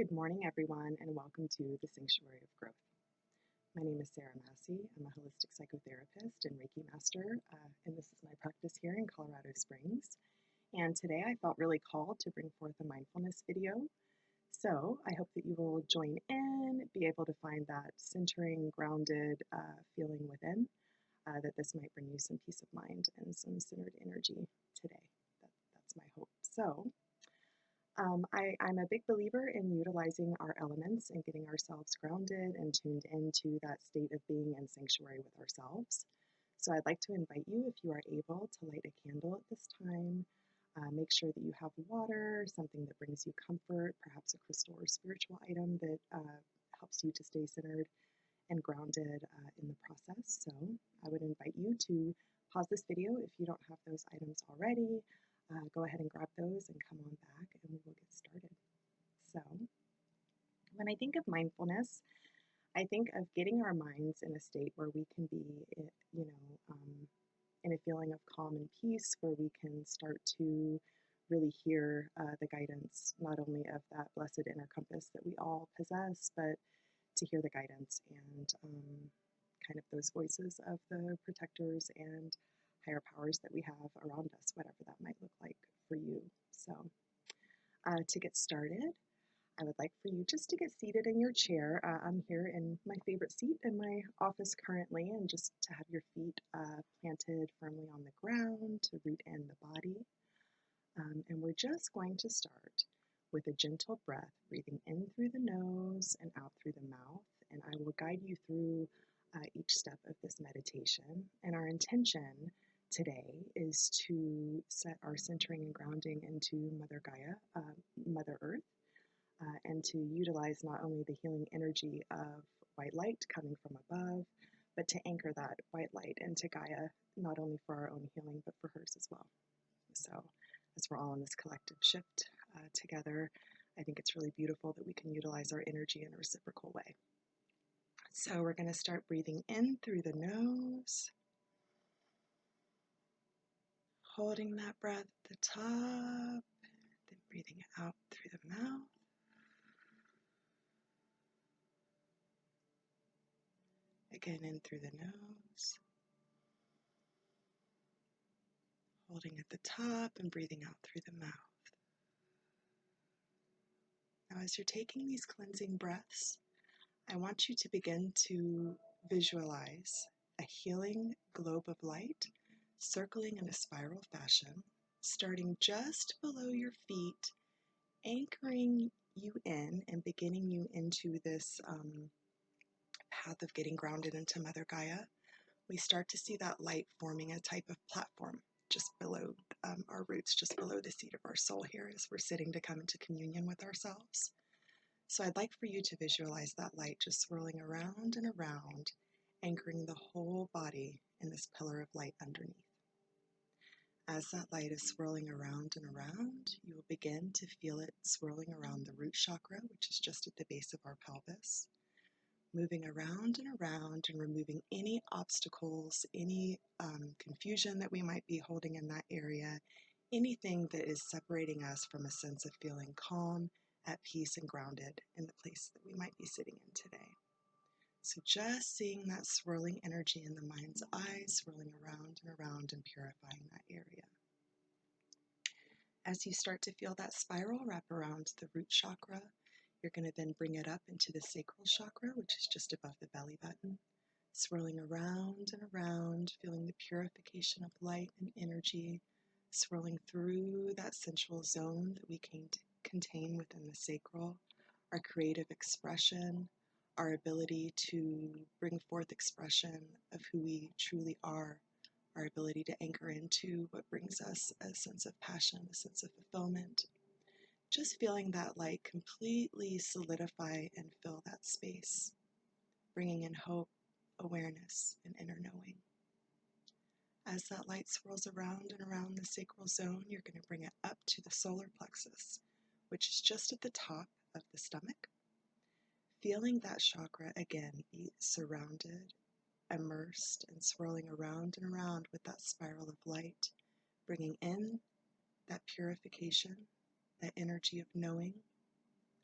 Good morning, everyone, and welcome to the Sanctuary of Growth. My name is Sarah Masse. I'm a holistic psychotherapist and Reiki master, and this is my practice here in Colorado Springs. And today I felt really called to bring forth a mindfulness video. So I hope that you will join in, be able to find that centering, grounded feeling within, that this might bring you some peace of mind and some centered energy today. That's my hope. So I'm a big believer in utilizing our elements and getting ourselves grounded and tuned into that state of being in sanctuary with ourselves. So I'd like to invite you, if you are able, to light a candle at this time. Make sure that you have water, something that brings you comfort, perhaps a crystal or spiritual item that helps you to stay centered and grounded in the process. So I would invite you to pause this video if you don't have those items already. Go ahead and grab those and come on back and we will get started. So when I think of mindfulness, I think of getting our minds in a state where we can be, in a feeling of calm and peace, where we can start to really hear the guidance, not only of that blessed inner compass that we all possess, but to hear the guidance and kind of those voices of the protectors and higher powers that we have around us, whatever that might look like for you. So to get started, I would like for you just to get seated in your chair. I'm here in my favorite seat in my office currently, and just to have your feet planted firmly on the ground to root in the body. And we're just going to start with a gentle breath, breathing in through the nose and out through the mouth. And I will guide you through each step of this meditation. And our intention today is to set our centering and grounding into Mother Gaia, Mother Earth, and to utilize not only the healing energy of white light coming from above, but to anchor that white light into Gaia, not only for our own healing, but for hers as well. So as we're all in this collective shift together, I think it's really beautiful that we can utilize our energy in a reciprocal way. So we're going to start breathing in through the nose, holding that breath at the top, then breathing out through the mouth. Again, in through the nose, holding at the top and breathing out through the mouth. Now, as you're taking these cleansing breaths, I want you to begin to visualize a healing globe of light circling in a spiral fashion, starting just below your feet, anchoring you in and beginning you into this path of getting grounded into Mother Gaia. We start to see that light forming a type of platform just below our roots, just below the seat of our soul here as we're sitting to come into communion with ourselves. So I'd like for you to visualize that light just swirling around and around, anchoring the whole body in this pillar of light underneath. As that light is swirling around and around, you will begin to feel it swirling around the root chakra, which is just at the base of our pelvis, moving around and removing any obstacles, any confusion that we might be holding in that area, anything that is separating us from a sense of feeling calm, at peace, and grounded in the place that we might be sitting in today. So just seeing that swirling energy in the mind's eye, swirling around and around and purifying that area. As you start to feel that spiral wrap around the root chakra, you're going to then bring it up into the sacral chakra, which is just above the belly button, swirling around and around, feeling the purification of light and energy, swirling through that sensual zone that we can contain within the sacral, our creative expression, our ability to bring forth expression of who we truly are, our ability to anchor into what brings us a sense of passion, a sense of fulfillment. Just feeling that light completely solidify and fill that space, bringing in hope, awareness, and inner knowing. As that light swirls around and around the sacral zone, you're going to bring it up to the solar plexus, which is just at the top of the stomach. Feeling that chakra again be surrounded, immersed, and swirling around and around with that spiral of light, bringing in that purification, that energy of knowing,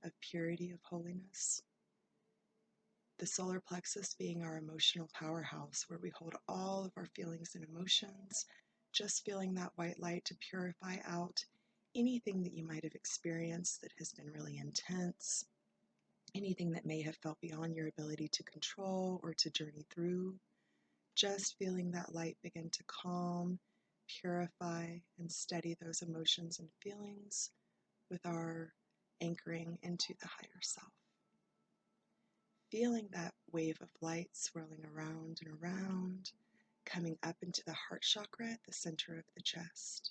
of purity, of holiness. The solar plexus being our emotional powerhouse, where we hold all of our feelings and emotions, just feeling that white light to purify out anything that you might have experienced that has been really intense, anything that may have felt beyond your ability to control or to journey through. Just feeling that light begin to calm, purify, and steady those emotions and feelings with our anchoring into the higher self. Feeling that wave of light swirling around and around, coming up into the heart chakra at the center of the chest.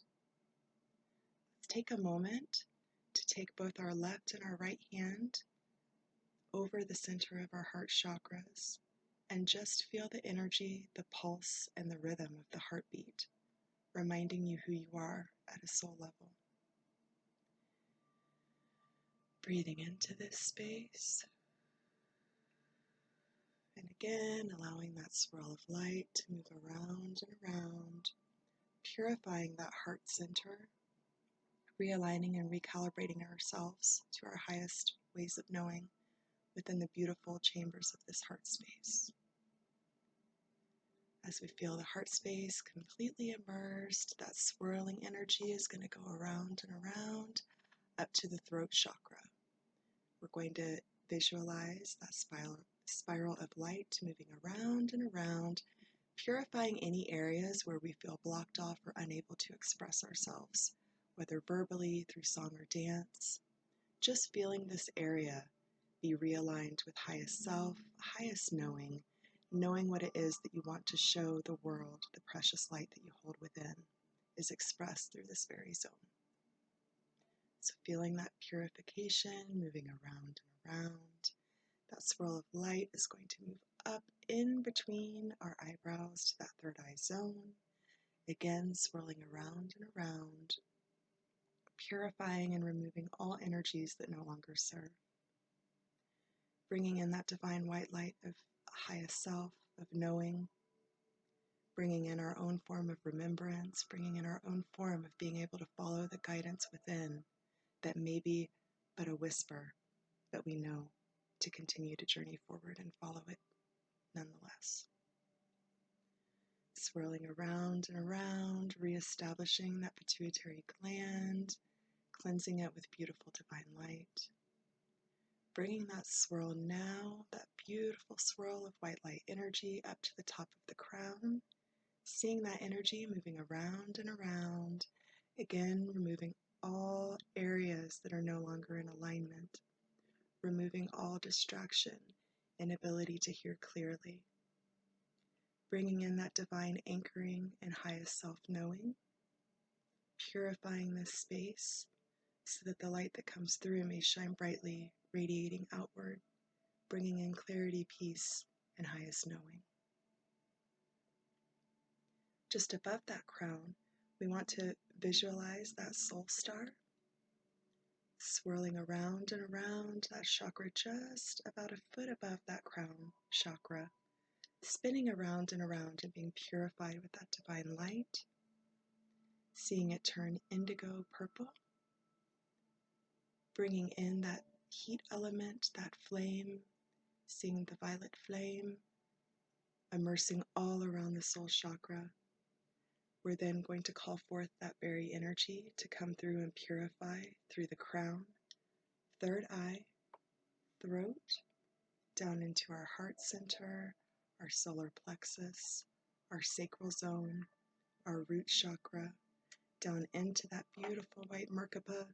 Let's take a moment to take both our left and our right hand over the center of our heart chakras and just feel the energy, the pulse, and the rhythm of the heartbeat, reminding you who you are at a soul level. Breathing into this space, and again allowing that swirl of light to move around and around, purifying that heart center, realigning and recalibrating ourselves to our highest ways of knowing within the beautiful chambers of this heart space. As we feel the heart space completely immersed, that swirling energy is going to go around and around up to the throat chakra. We're going to visualize that spiral of light moving around and around, purifying any areas where we feel blocked off or unable to express ourselves, whether verbally, through song or dance. Just feeling this area be realigned with highest self, highest knowing, knowing what it is that you want to show the world, the precious light that you hold within, is expressed through this very zone. So feeling that purification moving around and around. That swirl of light is going to move up in between our eyebrows to that third eye zone. Again, swirling around and around, purifying and removing all energies that no longer serve. Bringing in that divine white light of highest self, of knowing, bringing in our own form of remembrance, bringing in our own form of being able to follow the guidance within that may be but a whisper, but we know to continue to journey forward and follow it nonetheless. Swirling around and around, reestablishing that pituitary gland, cleansing it with beautiful divine light. Bringing that swirl now, that beautiful swirl of white light energy up to the top of the crown, seeing that energy moving around and around, again removing all areas that are no longer in alignment, removing all distraction, inability to hear clearly, bringing in that divine anchoring and highest self-knowing, purifying this space so that the light that comes through may shine brightly, radiating outward, bringing in clarity, peace, and highest knowing. Just above that crown, we want to visualize that soul star swirling around and around that chakra just about a foot above that crown chakra, spinning around and around and being purified with that divine light, seeing it turn indigo purple, bringing in that heat element, that flame, seeing the violet flame, immersing all around the soul chakra. We're then going to call forth that very energy to come through and purify through the crown, third eye, throat, down into our heart center, our solar plexus, our sacral zone, our root chakra, down into that beautiful white Merkaba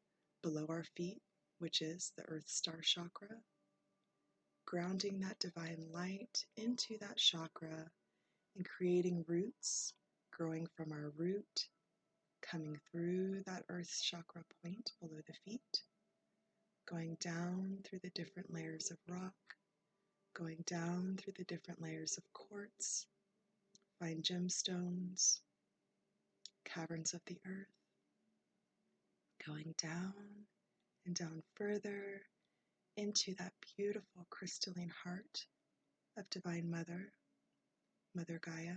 below our feet, which is the Earth Star chakra, grounding that divine light into that chakra and creating roots, growing from our root, coming through that Earth chakra point below the feet, going down through the different layers of rock, going down through the different layers of quartz, fine gemstones, caverns of the earth, going down and down further into that beautiful crystalline heart of Divine Mother, Mother Gaia,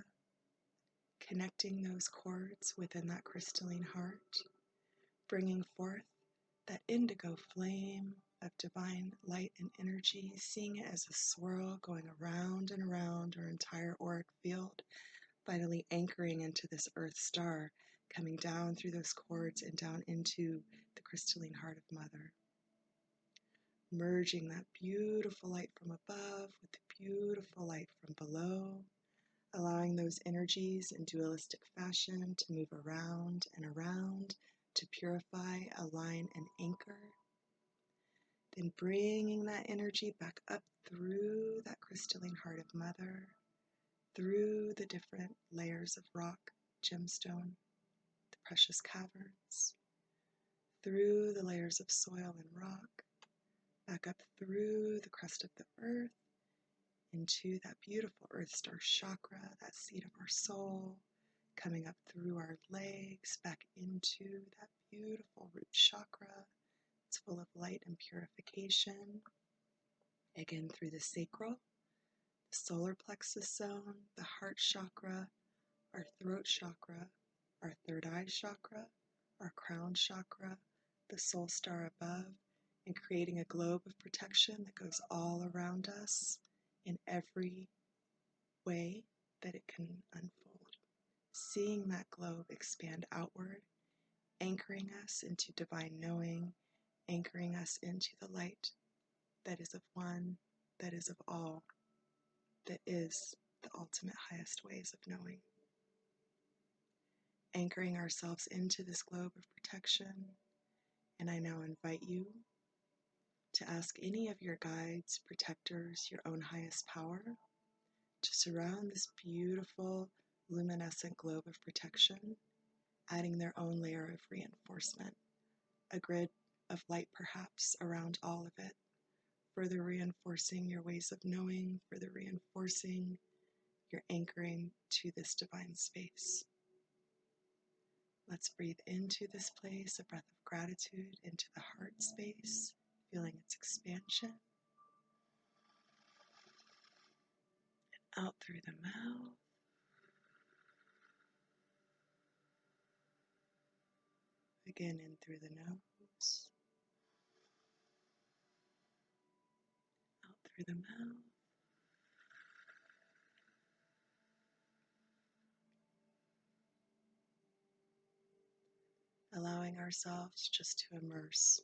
connecting those cords within that crystalline heart, bringing forth that indigo flame of divine light and energy, seeing it as a swirl going around and around our entire auric field, finally anchoring into this Earth star, coming down through those cords and down into the crystalline heart of Mother. Merging that beautiful light from above with the beautiful light from below, allowing those energies in dualistic fashion to move around and around to purify, align, and anchor. Then bringing that energy back up through that crystalline heart of Mother, through the different layers of rock, gemstone, the precious caverns, through the layers of soil and rock, back up through the crust of the earth, into that beautiful Earth Star chakra, that seat of our soul, coming up through our legs, back into that beautiful root chakra. It's full of light and purification. Again, through the sacral, the solar plexus zone, the heart chakra, our throat chakra, our third eye chakra, our crown chakra, the soul star above, and creating a globe of protection that goes all around us in every way that it can unfold. Seeing that globe expand outward, anchoring us into divine knowing, anchoring us into the light that is of one, that is of all, that is the ultimate highest ways of knowing. Anchoring ourselves into this globe of protection, and I now invite you to ask any of your guides, protectors, your own highest power, to surround this beautiful luminescent globe of protection, adding their own layer of reinforcement, a grid of light perhaps around all of it, further reinforcing your ways of knowing, further reinforcing your anchoring to this divine space. Let's breathe into this place, a breath of gratitude into the heart space, feeling its expansion. And out through the mouth. Again, in through the nose. Out through the mouth. Allowing ourselves just to immerse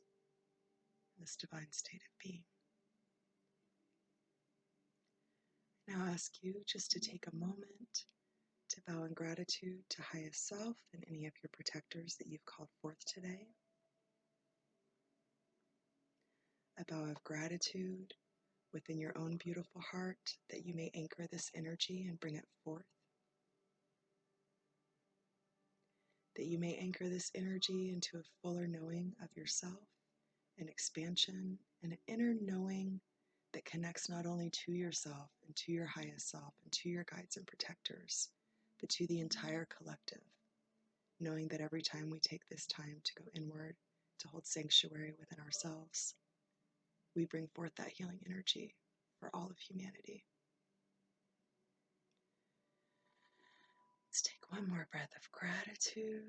in this divine state of being. Now I ask you just to take a moment to bow in gratitude to highest self and any of your protectors that you've called forth today. A bow of gratitude within your own beautiful heart that you may anchor this energy and bring it forth. That you may anchor this energy into a fuller knowing of yourself, an expansion, and an inner knowing that connects not only to yourself and to your highest self and to your guides and protectors, but to the entire collective, knowing that every time we take this time to go inward, to hold sanctuary within ourselves, we bring forth that healing energy for all of humanity. Let's take one more breath of gratitude.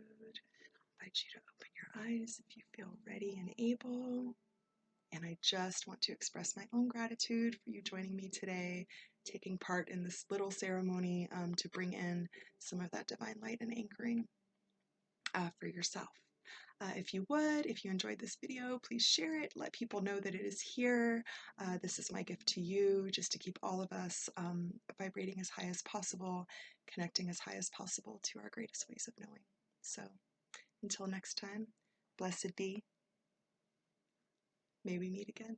I invite you to open your eyes if you feel ready and able. And I just want to express my own gratitude for you joining me today, taking part in this little ceremony to bring in some of that divine light and anchoring for yourself. If you enjoyed this video, please share it. Let people know that it is here. This is my gift to you, just to keep all of us vibrating as high as possible, connecting as high as possible to our greatest ways of knowing. So until next time, blessed be. May we meet again.